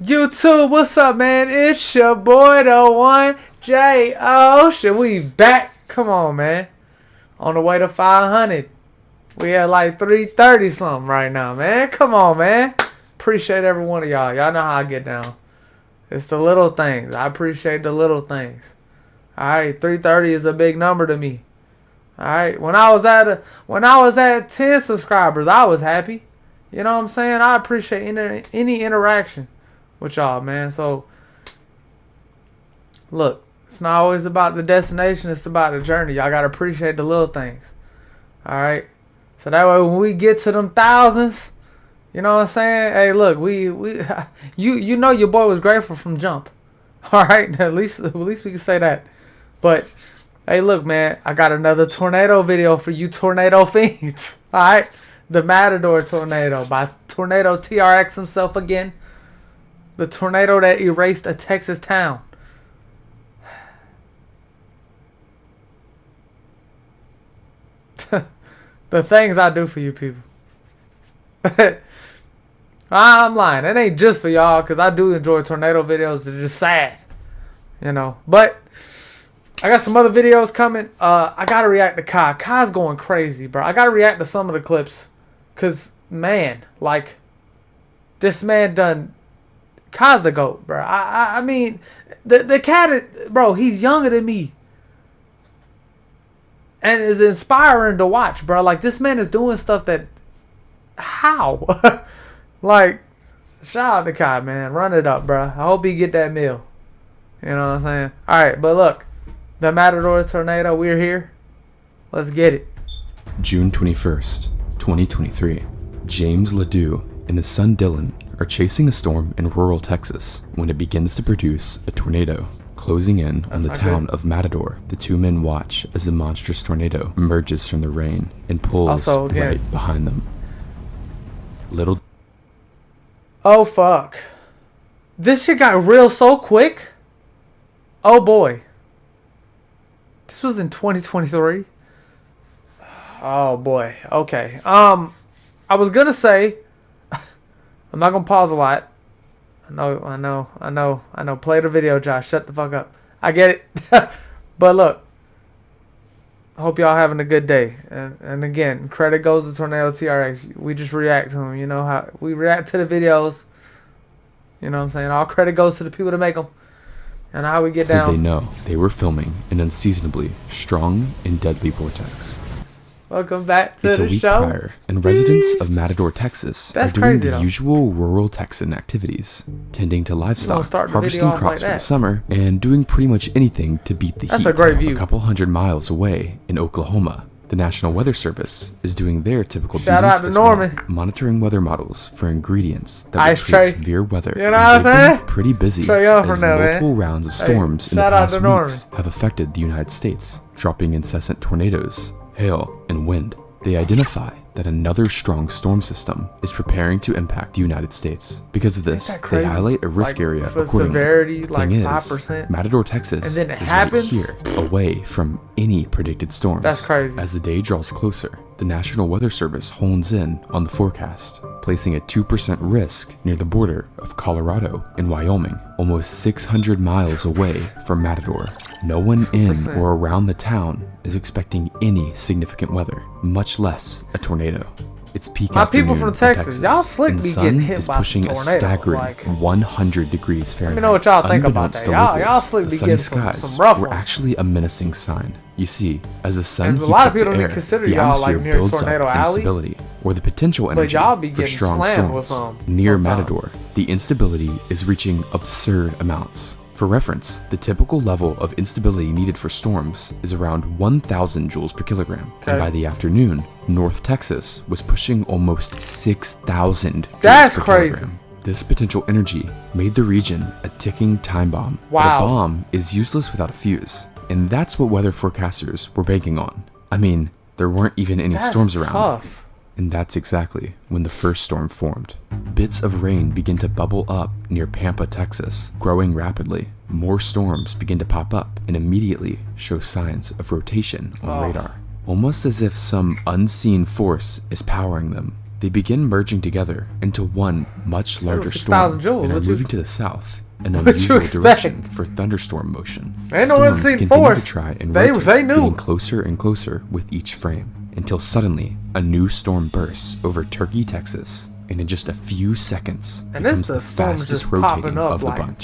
YouTube, what's up, man? It's your boy, the one J.O. Should we back? Come on, man. On the way to 500. We at like 330 something right now, man. Come on, man. Appreciate every one of y'all. Y'all know how I get down. It's the little things. I appreciate the little things. Alright, 330 is a big number to me. Alright, when I was at 10 subscribers, I was happy. You know what I'm saying? I appreciate any interaction with y'all, man. So look, it's not always about the destination, it's about the journey. Y'all gotta appreciate the little things. Alright? So that way when we get to them thousands, you know what I'm saying? Hey, look, you know your boy was grateful from jump. Alright? At least we can say that. But hey, look, man, I got another tornado video for you tornado fiends. Alright? The Matador tornado by TornadoTRX himself again. The tornado that erased a Texas town. The things I do for you people. I'm lying. It ain't just for y'all, because I do enjoy tornado videos. They're just sad. You know. But I got some other videos coming. I got to react to Kai. Kai's going crazy, bro. I got to react to some of the clips. Because, man, like, this man done... Kai's the GOAT, bro. I mean, the cat is, bro, he's younger than me. And is inspiring to watch, bro. Like, this man is doing stuff that... How? Like, shout out to Kai, man. Run it up, bro. I hope he get that meal. You know what I'm saying? Alright, but look. The Matador tornado, we're here. Let's get it. June 21st, 2023. James Ledoux and his son Dylan are chasing a storm in rural Texas when it begins to produce a tornado. Closing in on the town of Matador, the two men watch as the monstrous tornado emerges from the rain and pulls right behind them. Oh, fuck. This shit got real so quick? Oh, boy. This was in 2023? Oh, boy. Okay. I was gonna say... I'm not gonna pause a lot. I know. Play the video, Josh. Shut the fuck up. I get it. But look. I hope y'all having a good day. And again, credit goes to TornadoTRX. We just react to them. You know how we react to the videos. You know what I'm saying? All credit goes to the people that make them. And how we get down. Did they know they were filming an unseasonably strong and deadly vortex? Welcome back to the show. It's a week prior, and residents of Matador, Texas are doing the usual rural Texan activities, tending to livestock, harvesting crops for the summer, and doing pretty much anything to beat the heat. A couple hundred miles away in Oklahoma, the National Weather Service is doing their typical duties as well, monitoring weather models for ingredients that will create severe weather. You know what I'm saying? Pretty busy as multiple rounds of storms in the past weeks have affected the United States, dropping incessant tornadoes, hail, and wind. They identify that another strong storm system is preparing to impact the United States. Because of this, they highlight a risk area accordingly. Severity, the thing is, 5%. Matador, Texas is right here, away from any predicted storms. That's crazy. As the day draws closer, the National Weather Service hones in on the forecast, placing a 2% risk near the border of Colorado and Wyoming, almost 600 miles away from Matador. No one 2%. In or around the town is expecting any significant weather, much less a tornado. It's peak afternoon people from Texas, y'all slick be getting hit by pushing tornadoes, a staggering 100 degrees Fahrenheit. Let me know what y'all think about that. Y'all slick be getting some rough ones. Were actually a menacing sign. You see, as the sun heats a lot up of people the air, the atmosphere builds up instability, or the potential energy for strong storms. Near Matador, the instability is reaching absurd amounts. For reference, the typical level of instability needed for storms is around 1,000 joules per kilogram. And by the afternoon, North Texas was pushing almost 6,000 joules per kilogram. This potential energy made the region a ticking time bomb. But a bomb is useless without a fuse. And that's what weather forecasters were banking on. I mean, there weren't even any storms around. Tough. And that's exactly when the first storm formed. Bits of rain begin to bubble up near Pampa, Texas, growing rapidly. More storms begin to pop up and immediately show signs of rotation on radar. Almost as if some unseen force is powering them. they begin merging together into one much larger storm and are moving to the south, an unusual direction for thunderstorm motion. Storms continue to try and rotate, getting closer and closer with each frame, until suddenly a new storm bursts over Turkey, Texas, and in just a few seconds becomes the fastest rotating of the bunch.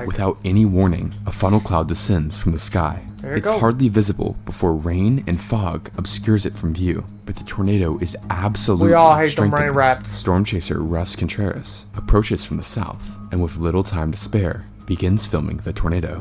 Without any warning, a funnel cloud descends from the sky. It's hardly visible before rain and fog obscures it from view, but the tornado is absolutely strengthening. Storm chaser Russ Contreras approaches from the south, and with little time to spare, begins filming the tornado.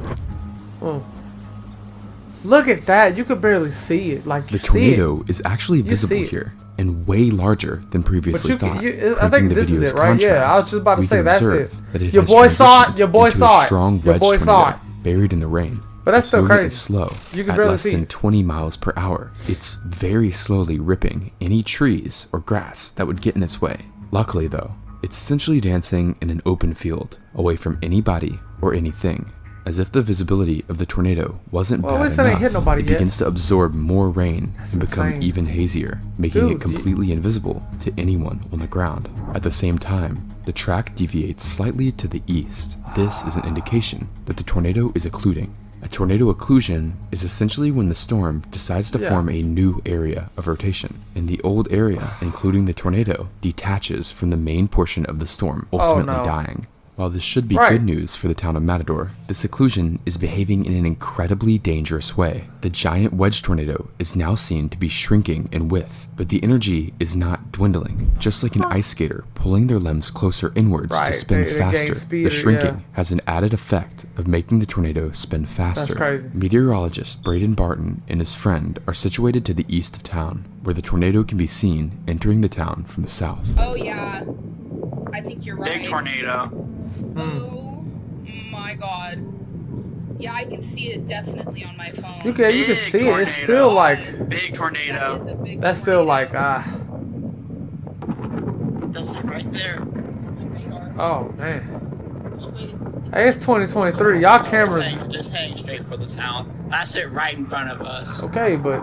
Look at that, you could barely see it. Like, the tornado is actually visible here, and way larger than previously thought. I think this is it, right? Yeah, I was just about to say that's it. Your boy saw it. Your boy saw it. Your boy saw it. Buried in the rain. But that's still crazy. It's slow. You can barely less than 20 miles per hour. It's very slowly ripping any trees or grass that would get in its way. Luckily, though, it's essentially dancing in an open field, away from anybody or anything. As if the visibility of the tornado wasn't bad enough, it begins to absorb more rain and become even hazier, making it completely invisible to anyone on the ground. At the same time, the track deviates slightly to the east. This is an indication that the tornado is occluding. A tornado occlusion is essentially when the storm decides to form a new area of rotation, and the old area, including the tornado, detaches from the main portion of the storm, ultimately dying. While this should be good news for the town of Matador, this occlusion is behaving in an incredibly dangerous way. The giant wedge tornado is now seen to be shrinking in width, but the energy is not dwindling. Just like an ice skater pulling their limbs closer inwards to spin faster, the shrinking has an added effect of making the tornado spin faster. That's crazy. Meteorologist Braden Barton and his friend are situated to the east of town, where the tornado can be seen entering the town from the south. Oh yeah, I think you're right. Big tornado. Oh my god. Yeah, I can see it definitely on my phone. You can see it. It's still like big tornado. That's still like That's it right there. Oh man. Hey, it's 2023. Y'all cameras. Just hang straight for the town. That's it right in front of us. Okay, but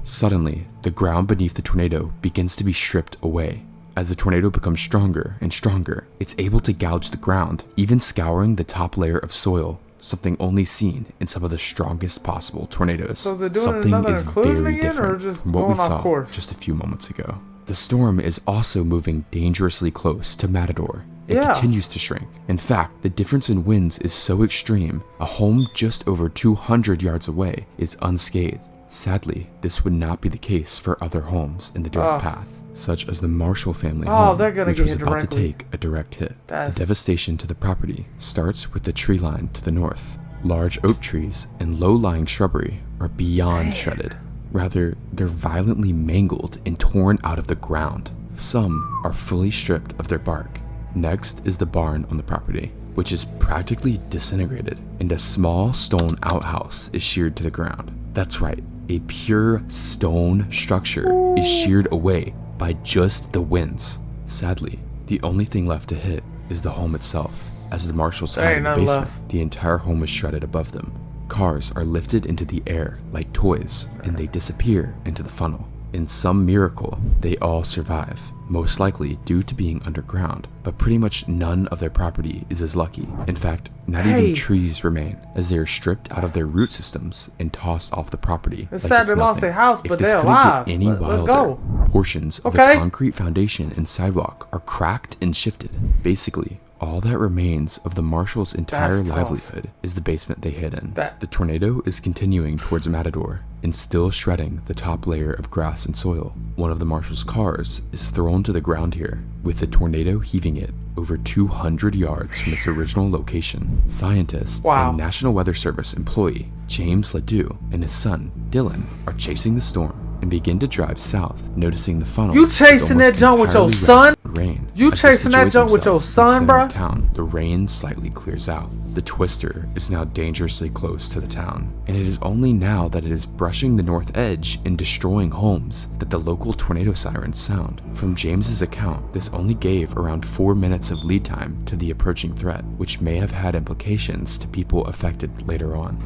suddenly, the ground beneath the tornado begins to be stripped away. As the tornado becomes stronger and stronger, it's able to gouge the ground, even scouring the top layer of soil, something only seen in some of the strongest possible tornadoes. So is it doing something is very different just from what we saw just a few moments ago. The storm is also moving dangerously close to Matador. It continues to shrink. In fact, the difference in winds is so extreme, a home just over 200 yards away is unscathed. Sadly, this would not be the case for other homes in the direct path, such as the Marshall family home, which was about to take a direct hit. The devastation to the property starts with the tree line to the north. Large oak trees and low-lying shrubbery are beyond shredded. Rather, they're violently mangled and torn out of the ground. Some are fully stripped of their bark. Next is the barn on the property, which is practically disintegrated, and a small stone outhouse is sheared to the ground. That's right, a pure stone structure is sheared away by just the winds. Sadly, the only thing left to hit is the home itself. As the Marshalls hide in the basement, the entire home is shredded above them. Cars are lifted into the air like toys, and they disappear into the funnel. In some miracle, they all survive, most likely due to being underground, but pretty much none of their property is as lucky. In fact, not even trees remain, as they are stripped out of their root systems and tossed off the property. It's sad they lost their house, but they're alive. Let's go. Portions of the concrete foundation and sidewalk are cracked and shifted. Basically, all that remains of the Marshalls' entire livelihood is the basement they hid in. The tornado is continuing towards Matador and still shredding the top layer of grass and soil. One of the Marshalls' cars is thrown to the ground here, with the tornado heaving it over 200 yards from its original location. Scientist and National Weather Service employee James Ledoux and his son Dylan are chasing the storm and begin to drive south, noticing the funnel. You chasing that junk with your son? Rain. You chasing that junk with your son, bro? The rain slightly clears out. The twister is now dangerously close to the town, and it is only now that it is brushing the north edge and destroying homes that the local tornado sirens sound. From James's account, this only gave around 4 minutes of lead time to the approaching threat, which may have had implications to people affected later on.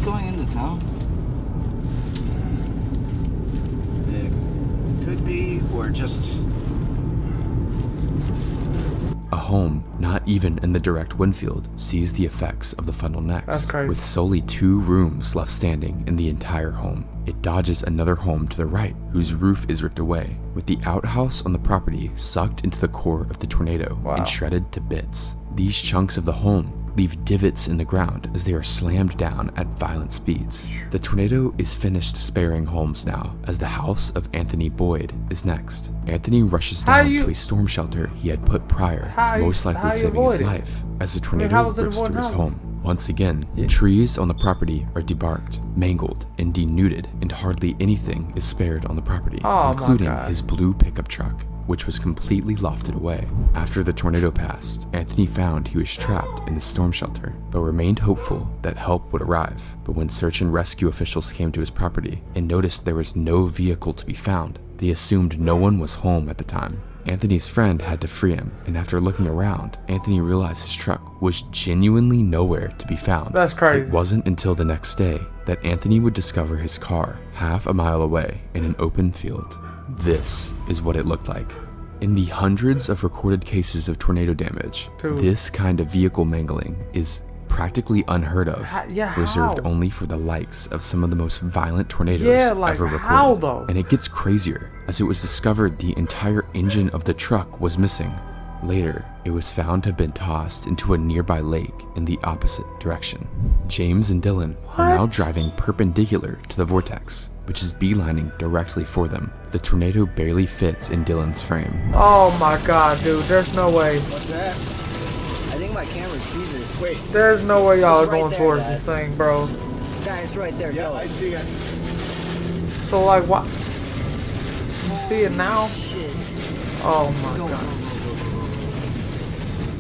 going into town? It could be, or just... A home, not even in the direct Winfield, sees the effects of the funnel next, with solely 2 rooms left standing in the entire home. It dodges another home to the right, whose roof is ripped away, with the outhouse on the property sucked into the core of the tornado and shredded to bits. These chunks of the home leave divots in the ground as they are slammed down at violent speeds. The tornado is finished sparing homes now, as the house of Anthony Boyd is next. Anthony rushes down to a storm shelter he had put prior, most likely saving his life, as the tornado rips through his home. Once again, trees on the property are debarked, mangled, and denuded, and hardly anything is spared on the property, including his blue pickup truck, which was completely lofted away. After the tornado passed, Anthony found he was trapped in the storm shelter, but remained hopeful that help would arrive. But when search and rescue officials came to his property and noticed there was no vehicle to be found, they assumed no one was home at the time. Anthony's friend had to free him, and after looking around, Anthony realized his truck was genuinely nowhere to be found. That's crazy. It wasn't until the next day that Anthony would discover his car half a mile away in an open field. This is what it looked like. In the hundreds of recorded cases of tornado damage, this kind of vehicle mangling is practically unheard of, reserved only for the likes of some of the most violent tornadoes ever recorded. And it gets crazier, as it was discovered the entire engine of the truck was missing. Later, it was found to have been tossed into a nearby lake in the opposite direction. James and Dylan are now driving perpendicular to the vortex, which is beelining directly for them. The tornado barely fits in Dylan's frame. Oh my god, dude, there's no way. What's that? I think my camera sees it. Wait. There's no way y'all are going towards this thing, bro. Guys, right there. Yeah, I see it. So like, what? You see it now? Oh my god.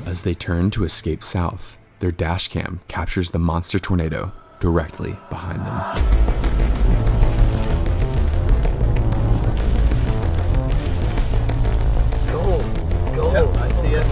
As they turn to escape south, their dash cam captures the monster tornado directly behind them. Go. Yep, I see it.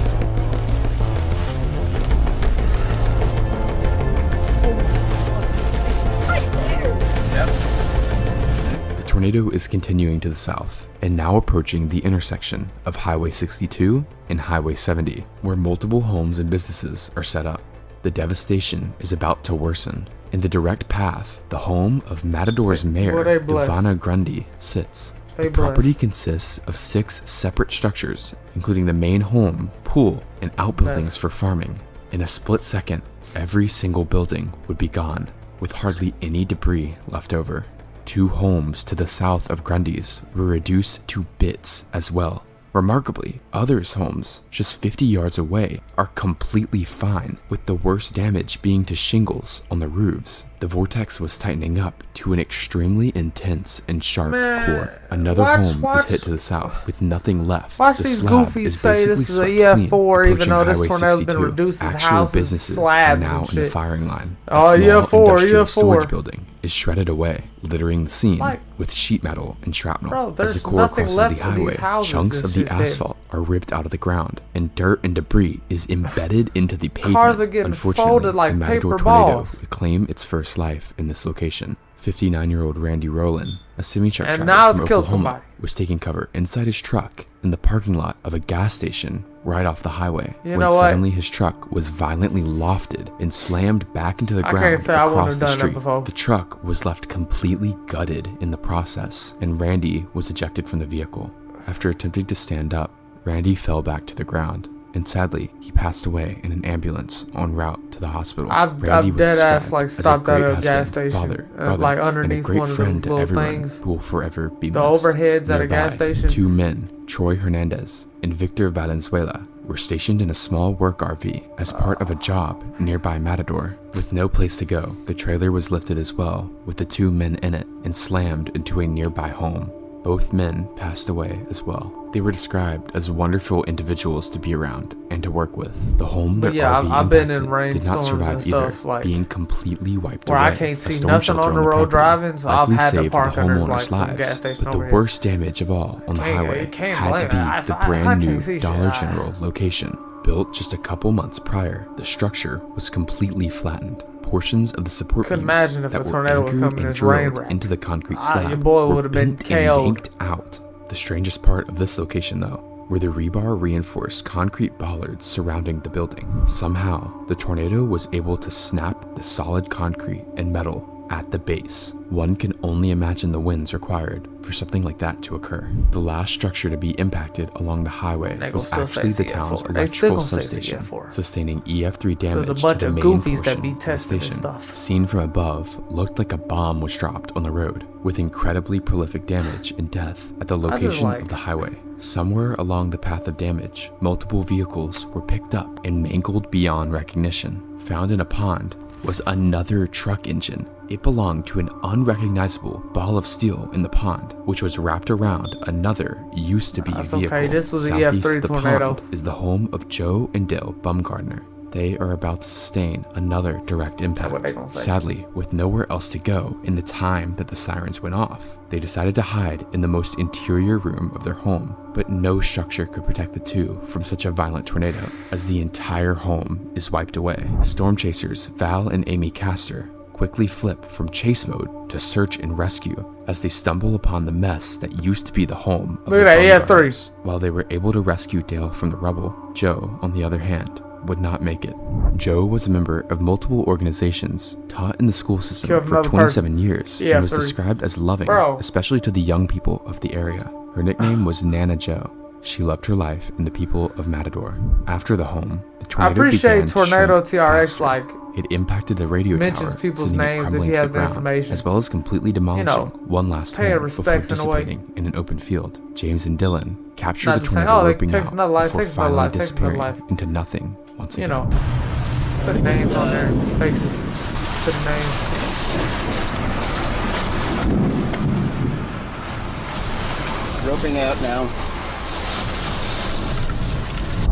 The tornado is continuing to the south and now approaching the intersection of Highway 62 and Highway 70, where multiple homes and businesses are set up. The devastation is about to worsen. In the direct path, the home of Matador's mayor, Ivana Grundy, sits. The property consists of 6 separate structures, including the main home, pool, and outbuildings for farming. In a split second, every single building would be gone, with hardly any debris left over. 2 homes to the south of Grundy's were reduced to bits as well. Remarkably, others' homes, just 50 yards away, are completely fine, with the worst damage being to shingles on the roofs. The vortex was tightening up to an extremely intense and sharp core. Another home is hit to the south, with nothing left. Watch these goofies say this is a EF4, even though this tornado's been reducing houses, businesses slabs, are now and in the shit. firing line. Oh, EF4 storage building is shredded away, littering the scene with sheet metal and shrapnel. Bro, as the core crosses the highway, chunks of the asphalt are ripped out of the ground, and dirt and debris is embedded into the pavement. Cars are getting folded like the Matador paper tornado balls. would claim its first life in this location. 59-year-old Randy Rowland, a semi-truck driver now it's from killed Oklahoma, somebody. was taking cover inside his truck in the parking lot of a gas station right off the highway, You when know what? suddenly his truck was violently lofted and slammed back into the I ground can't say I wouldn't across have the done that street. before. The truck was left completely gutted in the process, and Randy was ejected from the vehicle. After attempting to stand up, Randy fell back to the ground, and sadly, he passed away in an ambulance en route to the hospital. I've Randy was dead ass described like as a stopped at great a gas husband, station, father, brother, like and a underneath great one of friend those to little everyone things. who will forever be The missed. overheads at a gas Nearby, station. 2 men, Troy Hernandez and Victor Valenzuela, were stationed in a small work RV as part of a job nearby Matador. With no place to go, the trailer was lifted as well, with the 2 men in it, and slammed into a nearby home. Both men passed away as well. They were described as wonderful individuals to be around and to work with. The home their RV I've been impacted in did not rainstorms survive and either, stuff, like, being completely wiped where away. I can't A see storm nothing shelter on the the road property driving, so I've likely had to saved park the under homeowners' like some lives, gas station but the over here. worst damage of all on the You highway can't had to blame it. be the I brand new can't see shit. Dollar General location, Built just a couple months prior, the structure was completely flattened. Portions of the support beams imagine if that a were tornado was anchored coming and as rain drilled wreck. into the concrete slab Your boy were would have been bent and KO'd. yanked out. The strangest part of this location, though, were the rebar reinforced concrete bollards surrounding the building. Somehow, the tornado was able to snap the solid concrete and metal at the base. One can only imagine the winds required for something like that to occur. The last structure to be impacted along the highway was actually the town's electrical substation, sustaining EF3 damage to the main portion of the station. Seen from above, looked like a bomb was dropped on the road, with incredibly prolific damage and death at the location of the highway. Somewhere along the path of damage, multiple vehicles were picked up and mangled beyond recognition. Found in a pond was another truck engine. It belonged to an unrecognizable ball of steel in the pond, which was wrapped around another used-to-be vehicle. Okay, this was an Southeast EF3 of the tornado. pond is the home of Joe and Dale Bumgardner. They are about to sustain another direct impact. What they gonna say. Sadly, with nowhere else to go in the time that the sirens went off, they decided to hide in the most interior room of their home, but no structure could protect the two from such a violent tornado, as the entire home is wiped away. Storm chasers Val and Amy Castor quickly flip from chase mode to search and rescue as they stumble upon the mess that used to be the home of Look the at that Bumgardners. EF3. While they were able to rescue Dale from the rubble, Joe, on the other hand, would not make it. Joe was a member of multiple organizations, taught in the school system Killed for another 27 years, and was EF3. described as loving, Bro. especially to the young people of the area. Her nickname was Nana Joe. She loved her life and the people of Matador. After the home, the I tornado appreciate began to shrink TornadoTRX, faster. like, It impacted the radio mentions tower, people's sending it names if crumbling he to has the the ground, information. as well as completely demolishing one last pay home respects before in a way. dissipating in an open field. James and Dylan captured Not the just saying, tornado oh, it ripping takes out another life, before takes another finally life, takes another disappearing life. into nothing once You again. know, put names on there, faces, put names. Roping out now.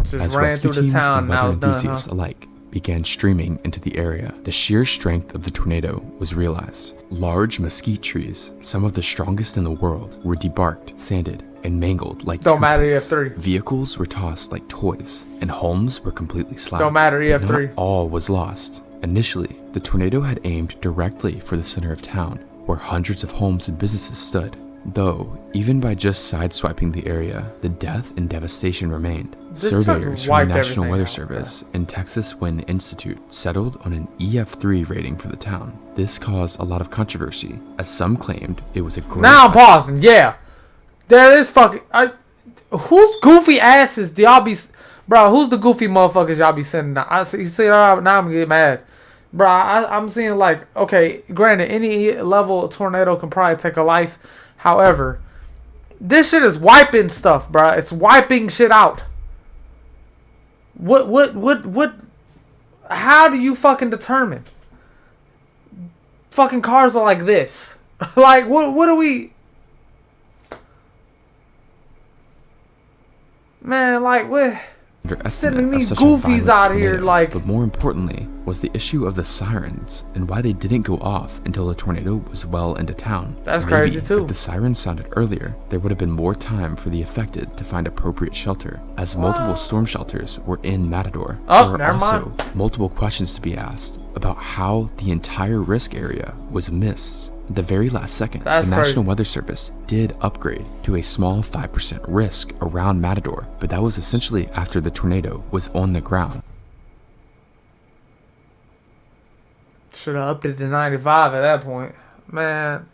Just As ran rescue through the teams town and and now weather it's done, enthusiasts huh? alike began streaming into the area, the sheer strength of the tornado was realized. Large mesquite trees, some of the strongest in the world, were debarked, sanded, and mangled like Don't matter, toothpicks. EF3. Vehicles were tossed like toys, and homes were completely slashed. Don't matter, But EF3. not all was lost. Initially, the tornado had aimed directly for the center of town, where hundreds of homes and businesses stood. Though, even by just sideswiping the area, the death and devastation remained. This Surveyors truck from wiped the National everything Weather out, Service and Texas Wind Institute settled on an EF3 rating for the town. This caused a lot of controversy, as some claimed it was a great... Now I'm pausing, yeah. There is fucking... whose goofy asses do y'all be... Bro, who's the goofy motherfuckers y'all be sending out? You see, now I'm gonna get mad. Bro, I'm seeing like... Okay, granted, any level tornado can probably take a life. However, this shit is wiping stuff, bro. It's wiping shit out. What... How do you fucking determine? Fucking cars are like this. Like, what do we... Man, like, what? Sending these goofies out here, like... But more importantly, was the issue of the sirens and why they didn't go off until the tornado was well into town. That's crazy, too. If the sirens sounded earlier, there would have been more time for the affected to find appropriate shelter, as multiple storm shelters were in Matador. Oh, there were never also mind. multiple questions to be asked about how the entire risk area was missed. At the very last second, That's the National crazy. Weather Service did upgrade to a small 5% risk around Matador, but that was essentially after the tornado was on the ground. Should have upped it to 95 at that point. Man.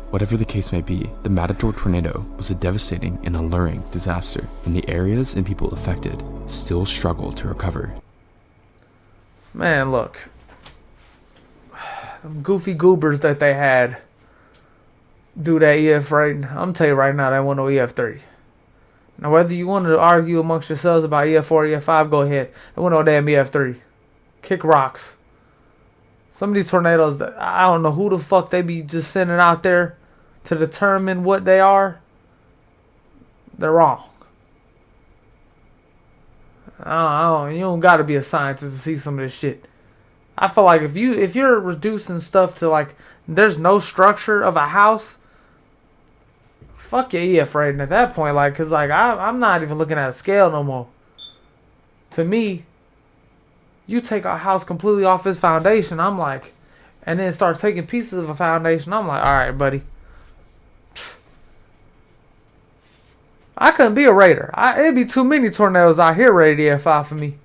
Whatever the case may be, the Matador tornado was a devastating and alluring disaster, and the areas and people affected still struggle to recover. Man, look. Them goofy goobers that they had do that EF rating. I'm telling you right now, they want no EF3. Now, whether you want to argue amongst yourselves about EF4, EF5, go ahead. They want no damn EF3. Kick rocks. Some of these tornadoes, I don't know who the fuck they be just sending out there to determine what they are. They're wrong. You don't gotta be a scientist to see some of this shit. I feel like if you're reducing stuff to like there's no structure of a house, fuck your EF rating at that point. Like, cause like I'm not even looking at a scale no more. to me, you take a house completely off its foundation, I'm like, and then start taking pieces of a foundation, I'm like, all right, buddy. I couldn't be a raider. It'd be too many tornadoes out here ready to F5 for me.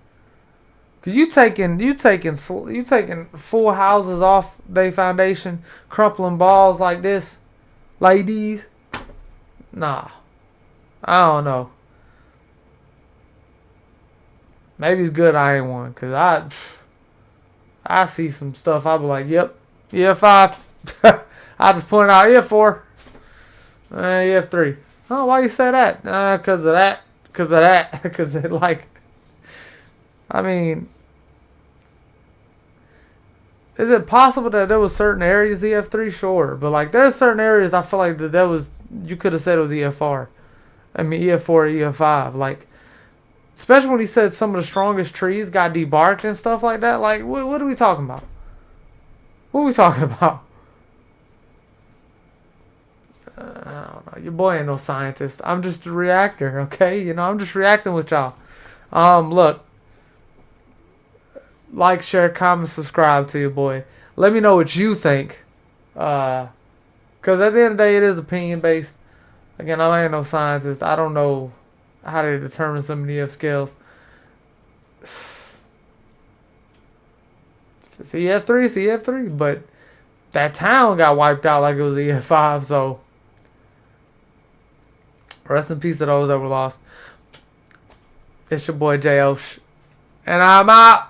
Cause you taking full houses off their foundation, crumpling balls like this, ladies. Nah, I don't know. Maybe it's good I ain't one, cause I see some stuff. I be like, yep, EF5. I just point out EF4, EF3. Oh, why you say that? Cause of that. Cause it like, I mean, is it possible that there was certain areas EF3? Sure, but like there's certain areas I feel like that was, you could have said it was EFR. I mean EF4, EF5. Like, especially when he said some of the strongest trees got debarked and stuff like that. Like, what are we talking about? What are we talking about? I don't know. Your boy ain't no scientist. I'm just a reactor, okay? You know, I'm just reacting with y'all. Look. Like, share, comment, subscribe to your boy. Let me know what you think. Because at the end of the day, it is opinion-based. Again, I ain't no scientist. I don't know how to determine some of the EF scales. It's EF3, it's EF3. But that town got wiped out like it was EF5, so rest in peace to those that were lost. It's your boy J.O. And I'm out.